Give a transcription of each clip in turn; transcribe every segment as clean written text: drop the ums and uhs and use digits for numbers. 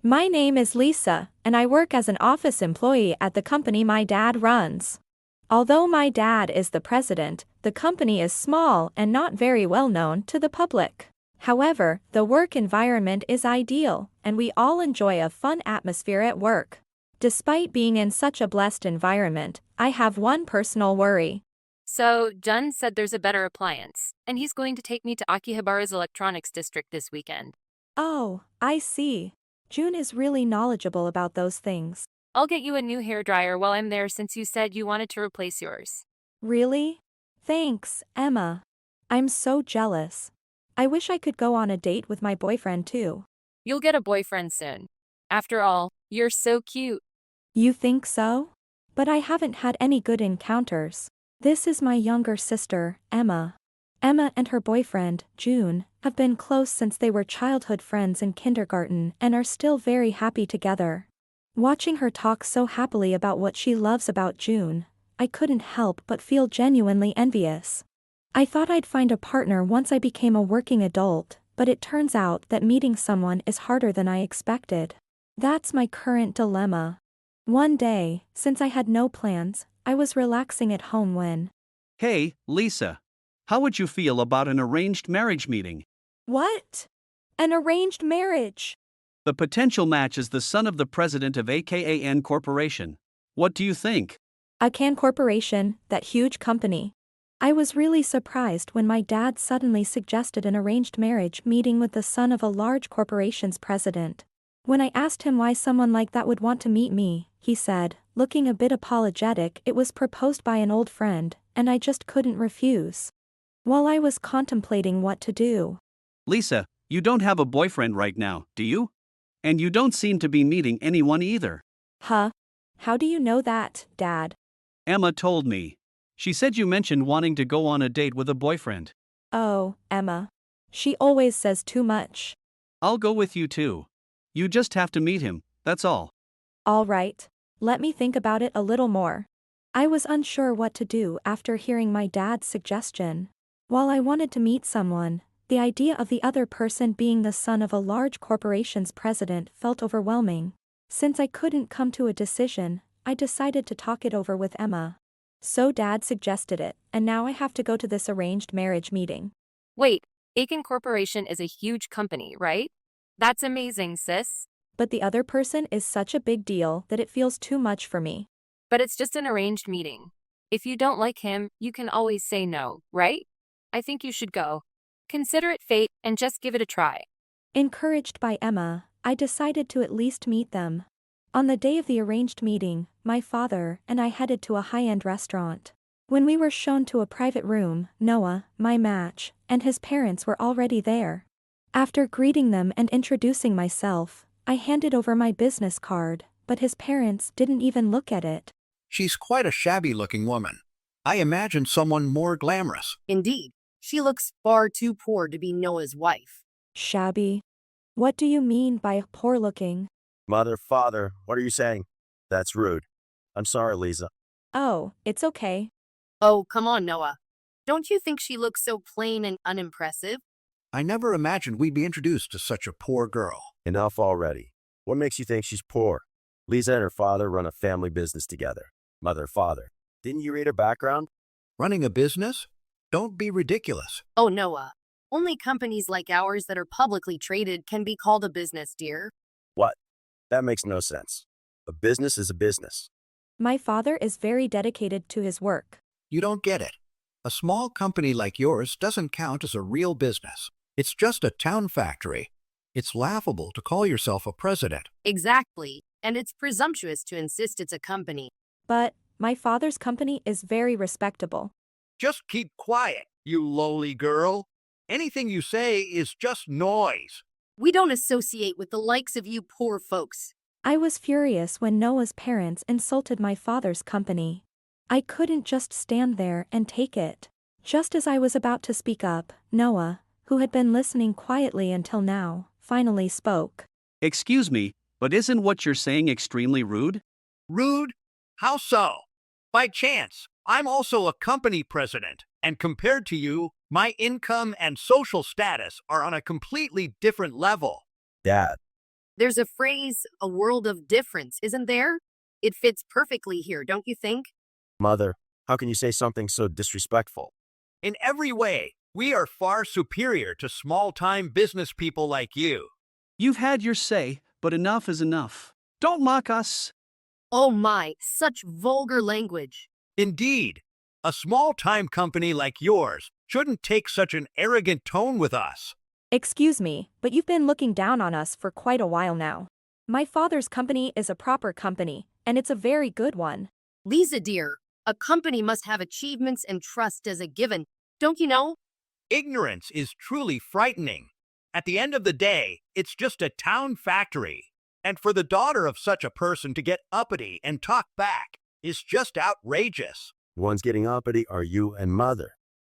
My name is Lisa, and I work as an office employee at the company my dad runs. Although my dad is the president, the company is small and not very well known to the public. However, the work environment is ideal, and we all enjoy a fun atmosphere at work. Despite being in such a blessed environment, I have one personal worry. So, Jun said there's a better appliance, and he's going to take me to Akihabara's electronics district this weekend. Oh, I see. June is really knowledgeable about those things. I'll get you a new hairdryer while I'm there since you said you wanted to replace yours. Really? Thanks, Emma. I'm so jealous. I wish I could go on a date with my boyfriend too. You'll get a boyfriend soon. After all, you're so cute. You think so? But I haven't had any good encounters. This is my younger sister, Emma. Emma and her boyfriend, June, have been close since they were childhood friends in kindergarten and are still very happy together. Watching her talk so happily about what she loves about June, I couldn't help but feel genuinely envious. I thought I'd find a partner once I became a working adult, but it turns out that meeting someone is harder than I expected. That's my current dilemma. One day, since I had no plans, I was relaxing at home when… Hey, Lisa. How would you feel about an arranged marriage meeting? What? An arranged marriage? The potential match is the son of the president of AKAN Corporation. What do you think? AKAN Corporation, that huge company. I was really surprised when my dad suddenly suggested an arranged marriage meeting with the son of a large corporation's president. When I asked him why someone like that would want to meet me, he said, looking a bit apologetic, it was proposed by an old friend, and I just couldn't refuse. While I was contemplating what to do. Lisa, you don't have a boyfriend right now, do you? And you don't seem to be meeting anyone either. Huh? How do you know that, Dad? Emma told me. She said you mentioned wanting to go on a date with a boyfriend. Oh, Emma. She always says too much. I'll go with you too. You just have to meet him, that's all. All right. Let me think about it a little more. I was unsure what to do after hearing my dad's suggestion. While I wanted to meet someone, the idea of the other person being the son of a large corporation's president felt overwhelming. Since I couldn't come to a decision, I decided to talk it over with Emma. So Dad suggested it, and now I have to go to this arranged marriage meeting. Wait, Aiken Corporation is a huge company, right? That's amazing, sis. But the other person is such a big deal that it feels too much for me. But it's just an arranged meeting. If you don't like him, you can always say no, right? I think you should go. Consider it fate and just give it a try. Encouraged by Emma, I decided to at least meet them. On the day of the arranged meeting, my father and I headed to a high-end restaurant. When we were shown to a private room, Noah, my match, and his parents were already there. After greeting them and introducing myself, I handed over my business card, but his parents didn't even look at it. She's quite a shabby-looking woman. I imagined someone more glamorous. Indeed, she looks far too poor to be Noah's wife. Shabby? What do you mean by poor-looking? Mother, father, what are you saying? That's rude. I'm sorry, Lisa. Oh, it's okay. Oh, come on, Noah. Don't you think she looks so plain and unimpressive? I never imagined we'd be introduced to such a poor girl. Enough already. What makes you think she's poor? Lisa and her father run a family business together. Mother, father. Didn't you read her background? Running a business? Don't be ridiculous. Oh, Noah. Only companies like ours that are publicly traded can be called a business, dear. What? That makes no sense. A business is a business. My father is very dedicated to his work. You don't get it. A small company like yours doesn't count as a real business. It's just a town factory. It's laughable to call yourself a president. Exactly. And it's presumptuous to insist it's a company. But my father's company is very respectable. Just keep quiet, you lowly girl. Anything you say is just noise. We don't associate with the likes of you poor folks. I was furious when Noah's parents insulted my father's company. I couldn't just stand there and take it. Just as I was about to speak up, Noah, who had been listening quietly until now, finally spoke. Excuse me, but isn't what you're saying extremely rude? Rude? How so? By chance, I'm also a company president, and compared to you, my income and social status are on a completely different level. Dad, There's a phrase, a world of difference, isn't there? It fits perfectly here, don't you think? Mother, how can you say something so disrespectful? In every way, we are far superior to small-time business people like you. You've had your say, but enough is enough. Don't mock us. Oh my, such vulgar language. Indeed, a small-time company like yours shouldn't take such an arrogant tone with us. Excuse me, but you've been looking down on us for quite a while now. My father's company is a proper company, and it's a very good one. Lisa dear, a company must have achievements and trust as a given, don't you know? Ignorance is truly frightening. At the end of the day, it's just a town factory. And for the daughter of such a person to get uppity and talk back is just outrageous. The ones getting uppity are you and Mother.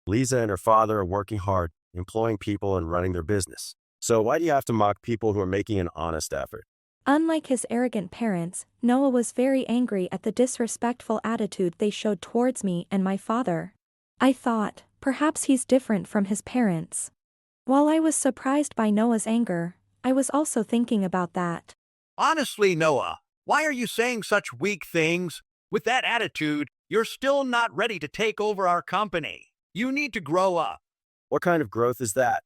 Lisa and her father are working hard, employing people and running their business. So why do you have to mock people who are making an honest effort? Unlike his arrogant parents, Noah was very angry at the disrespectful attitude they showed towards me and my father. I thought, perhaps he's different from his parents. While I was surprised by Noah's anger, I was also thinking about that. Honestly, Noah, why are you saying such weak things? With that attitude, you're still not ready to take over our company. You need to grow up. What kind of growth is that?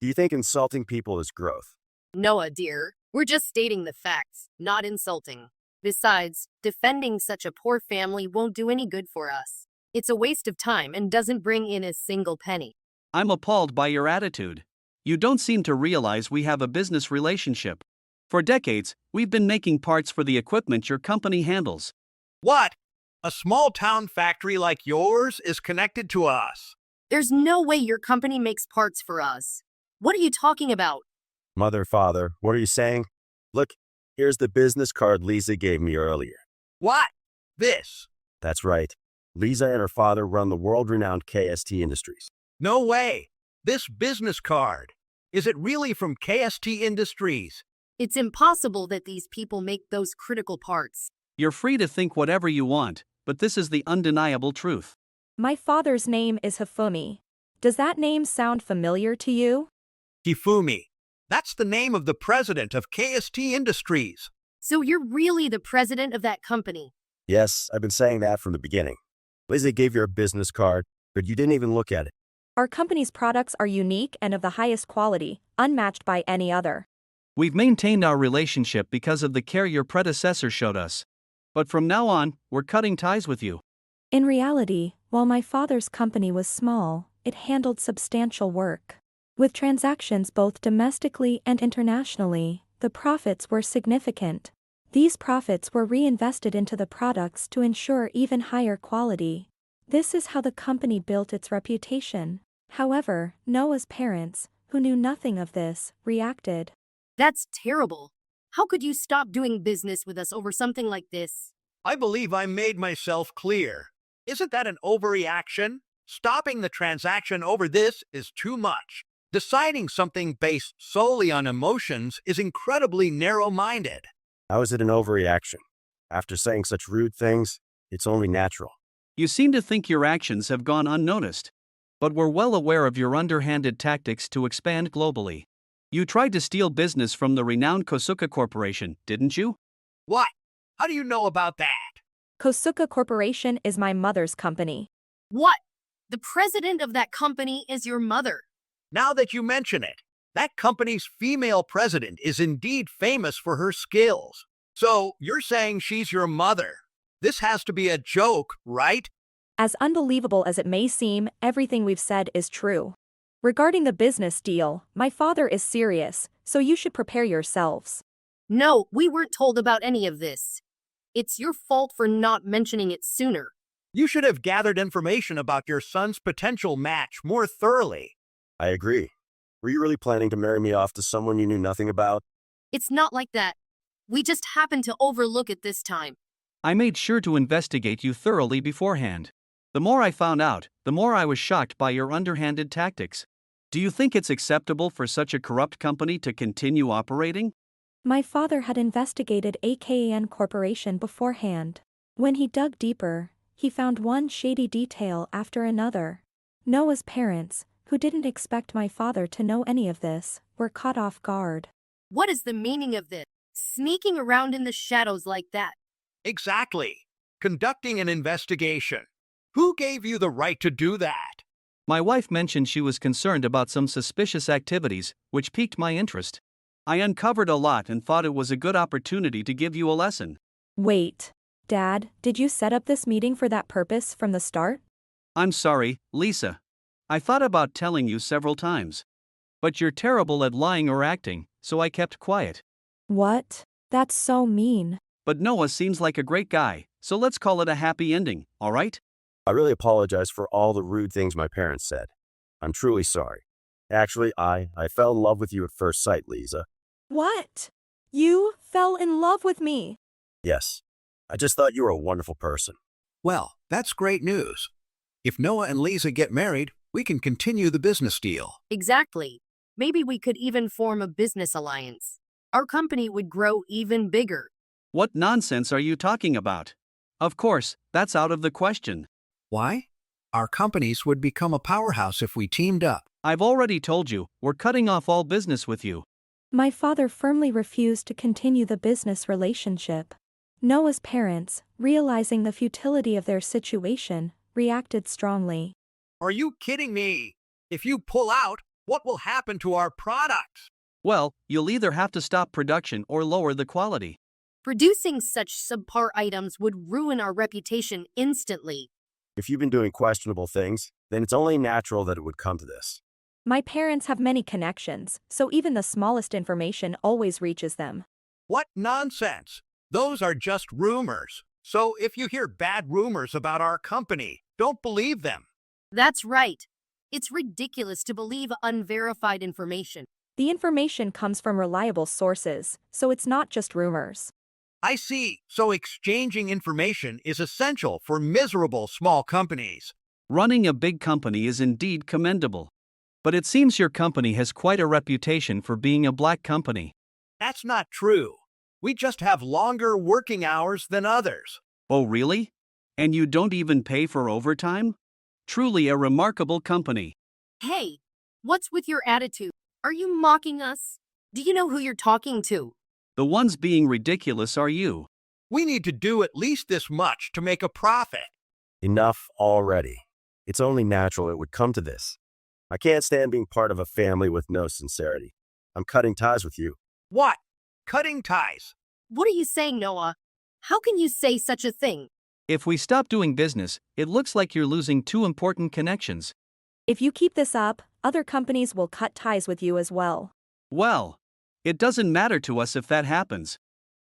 Do you think insulting people is growth? Noah dear, we're just stating the facts, not insulting. Besides, defending such a poor family won't do any good for us. It's a waste of time and doesn't bring in a single penny. I'm appalled by your attitude. You don't seem to realize we have a business relationship. For decades, we've been making parts for the equipment your company handles. What? A small-town factory like yours is connected to us? There's no way your company makes parts for us. What are you talking about? Mother, father, what are you saying? Look, here's the business card Lisa gave me earlier. What? This? That's right. Lisa and her father run the world-renowned KST Industries. No way. This business card. Is it really from KST Industries? It's impossible that these people make those critical parts. You're free to think whatever you want, but this is the undeniable truth. My father's name is Hifumi. Does that name sound familiar to you? Hifumi. That's the name of the president of KST Industries. So you're really the president of that company? Yes, I've been saying that from the beginning. Lisa gave you a business card, but you didn't even look at it. Our company's products are unique and of the highest quality, unmatched by any other. We've maintained our relationship because of the care your predecessor showed us. But from now on, we're cutting ties with you. In reality, while my father's company was small, it handled substantial work. With transactions both domestically and internationally, the profits were significant. These profits were reinvested into the products to ensure even higher quality. This is how the company built its reputation. However, Noah's parents, who knew nothing of this, reacted. That's terrible. How could you stop doing business with us over something like this? I believe I made myself clear. Isn't that an overreaction? Stopping the transaction over this is too much. Deciding something based solely on emotions is incredibly narrow-minded. How is it an overreaction? After saying such rude things, it's only natural. You seem to think your actions have gone unnoticed. But we're well aware of your underhanded tactics to expand globally. You tried to steal business from the renowned Kosuka Corporation, didn't you? What? How do you know about that? Kosuka Corporation is my mother's company. What? The president of that company is your mother. Now that you mention it, that company's female president is indeed famous for her skills. So you're saying she's your mother. This has to be a joke, right? As unbelievable as it may seem, everything we've said is true. Regarding the business deal, my father is serious, so you should prepare yourselves. No, we weren't told about any of this. It's your fault for not mentioning it sooner. You should have gathered information about your son's potential match more thoroughly. I agree. Were you really planning to marry me off to someone you knew nothing about? It's not like that. We just happened to overlook it this time. I made sure to investigate you thoroughly beforehand. The more I found out, the more I was shocked by your underhanded tactics. Do you think it's acceptable for such a corrupt company to continue operating? My father had investigated AKN Corporation beforehand. When he dug deeper, he found one shady detail after another. Noah's parents, who didn't expect my father to know any of this, were caught off guard. What is the meaning of this? Sneaking around in the shadows like that. Exactly. Conducting an investigation. Who gave you the right to do that? My wife mentioned she was concerned about some suspicious activities, which piqued my interest. I uncovered a lot and thought it was a good opportunity to give you a lesson. Wait. Dad, did you set up this meeting for that purpose from the start? I'm sorry, Lisa. I thought about telling you several times. But you're terrible at lying or acting, so I kept quiet. What? That's so mean. But Noah seems like a great guy, so let's call it a happy ending, alright? I really apologize for all the rude things my parents said. I'm truly sorry. Actually, I fell in love with you at first sight, Lisa. What? You fell in love with me. Yes. I just thought you were a wonderful person. Well, that's great news. If Noah and Lisa get married, we can continue the business deal. Exactly. Maybe we could even form a business alliance. Our company would grow even bigger. What nonsense are you talking about? Of course, that's out of the question. Why? Our companies would become a powerhouse if we teamed up. I've already told you, we're cutting off all business with you. My father firmly refused to continue the business relationship. Noah's parents, realizing the futility of their situation, reacted strongly. Are you kidding me? If you pull out, what will happen to our products? Well, you'll either have to stop production or lower the quality. Producing such subpar items would ruin our reputation instantly. If you've been doing questionable things, then it's only natural that it would come to this. My parents have many connections, so even the smallest information always reaches them. What nonsense! Those are just rumors. So if you hear bad rumors about our company, don't believe them. That's right. It's ridiculous to believe unverified information. The information comes from reliable sources, so it's not just rumors. I see. So exchanging information is essential for miserable small companies. Running a big company is indeed commendable. But it seems your company has quite a reputation for being a black company. That's not true. We just have longer working hours than others. Oh, really? And you don't even pay for overtime? Truly a remarkable company. Hey, what's with your attitude? Are you mocking us? Do you know who you're talking to? The ones being ridiculous are you. We need to do at least this much to make a profit. Enough already. It's only natural it would come to this. I can't stand being part of a family with no sincerity. I'm cutting ties with you. What? Cutting ties. What are you saying, Noah? How can you say such a thing? If we stop doing business, it looks like you're losing two important connections. If you keep this up, other companies will cut ties with you as well. Well, it doesn't matter to us if that happens.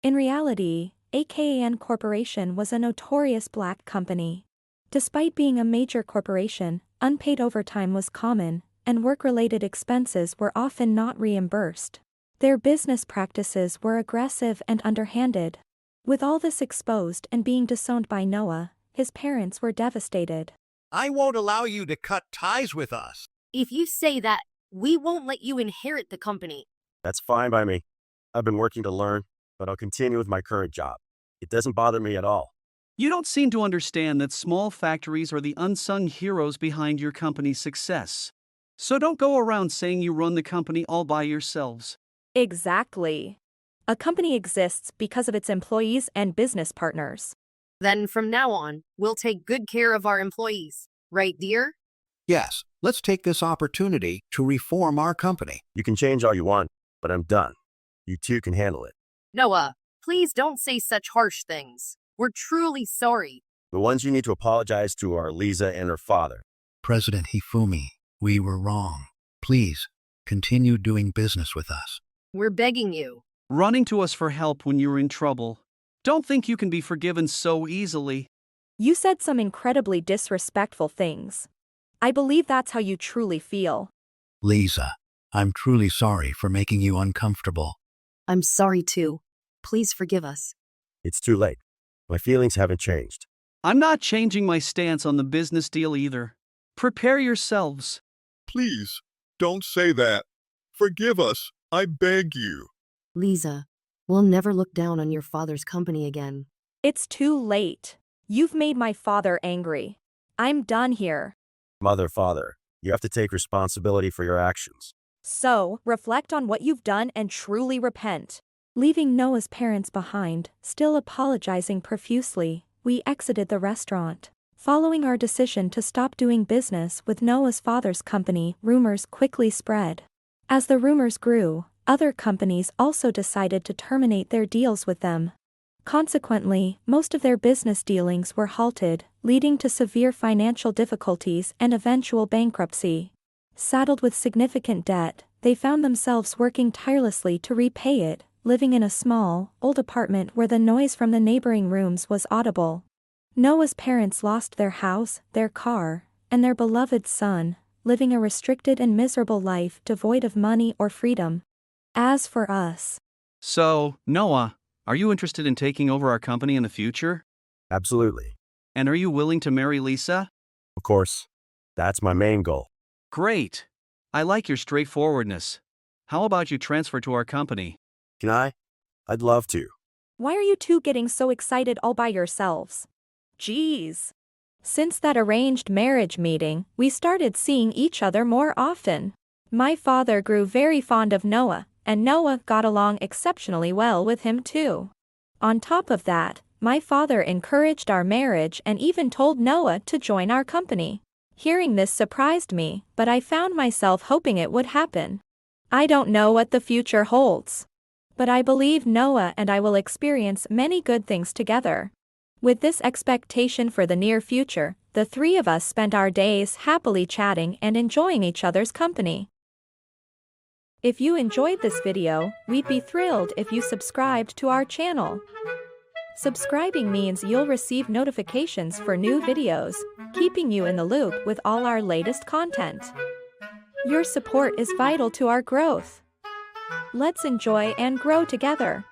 In reality, AKN Corporation was a notorious black company. Despite being a major corporation, unpaid overtime was common, and work-related expenses were often not reimbursed. Their business practices were aggressive and underhanded. With all this exposed and being disowned by Noah, his parents were devastated. I won't allow you to cut ties with us. If you say that, we won't let you inherit the company. That's fine by me. I've been working to learn, but I'll continue with my current job. It doesn't bother me at all. You don't seem to understand that small factories are the unsung heroes behind your company's success. So don't go around saying you run the company all by yourselves. Exactly. A company exists because of its employees and business partners. Then from now on, we'll take good care of our employees. Right, dear? Yes, let's take this opportunity to reform our company. You can change all you want, but I'm done. You two can handle it. Noah, please don't say such harsh things. We're truly sorry. The ones you need to apologize to are Lisa and her father. President Hifumi, we were wrong. Please, continue doing business with us. We're begging you. Running to us for help when you're in trouble. Don't think you can be forgiven so easily. You said some incredibly disrespectful things. I believe that's how you truly feel. Lisa, I'm truly sorry for making you uncomfortable. I'm sorry too. Please forgive us. It's too late. My feelings haven't changed. I'm not changing my stance on the business deal either. Prepare yourselves. Please, don't say that. Forgive us, I beg you. Lisa, we'll never look down on your father's company again. It's too late. You've made my father angry. I'm done here. Mother, father, you have to take responsibility for your actions. So, reflect on what you've done and truly repent. Leaving Noah's parents behind, still apologizing profusely, we exited the restaurant. Following our decision to stop doing business with Noah's father's company, rumors quickly spread. As the rumors grew, other companies also decided to terminate their deals with them. Consequently, most of their business dealings were halted, leading to severe financial difficulties and eventual bankruptcy. Saddled with significant debt, they found themselves working tirelessly to repay it, living in a small, old apartment where the noise from the neighboring rooms was audible. Noah's parents lost their house, their car, and their beloved son, living a restricted and miserable life devoid of money or freedom. As for us. So, Noah, are you interested in taking over our company in the future? Absolutely. And are you willing to marry Lisa? Of course. That's my main goal. Great. I like your straightforwardness. How about you transfer to our company? Can I? I'd love to. Why are you two getting so excited all by yourselves? Geez. Since that arranged marriage meeting, we started seeing each other more often. My father grew very fond of Noah, and Noah got along exceptionally well with him too. On top of that, my father encouraged our marriage and even told Noah to join our company. Hearing this surprised me, but I found myself hoping it would happen. I don't know what the future holds. But I believe Noah and I will experience many good things together. With this expectation for the near future, the three of us spent our days happily chatting and enjoying each other's company. If you enjoyed this video, we'd be thrilled if you subscribed to our channel. Subscribing means you'll receive notifications for new videos, keeping you in the loop with all our latest content. Your support is vital to our growth. Let's enjoy and grow together.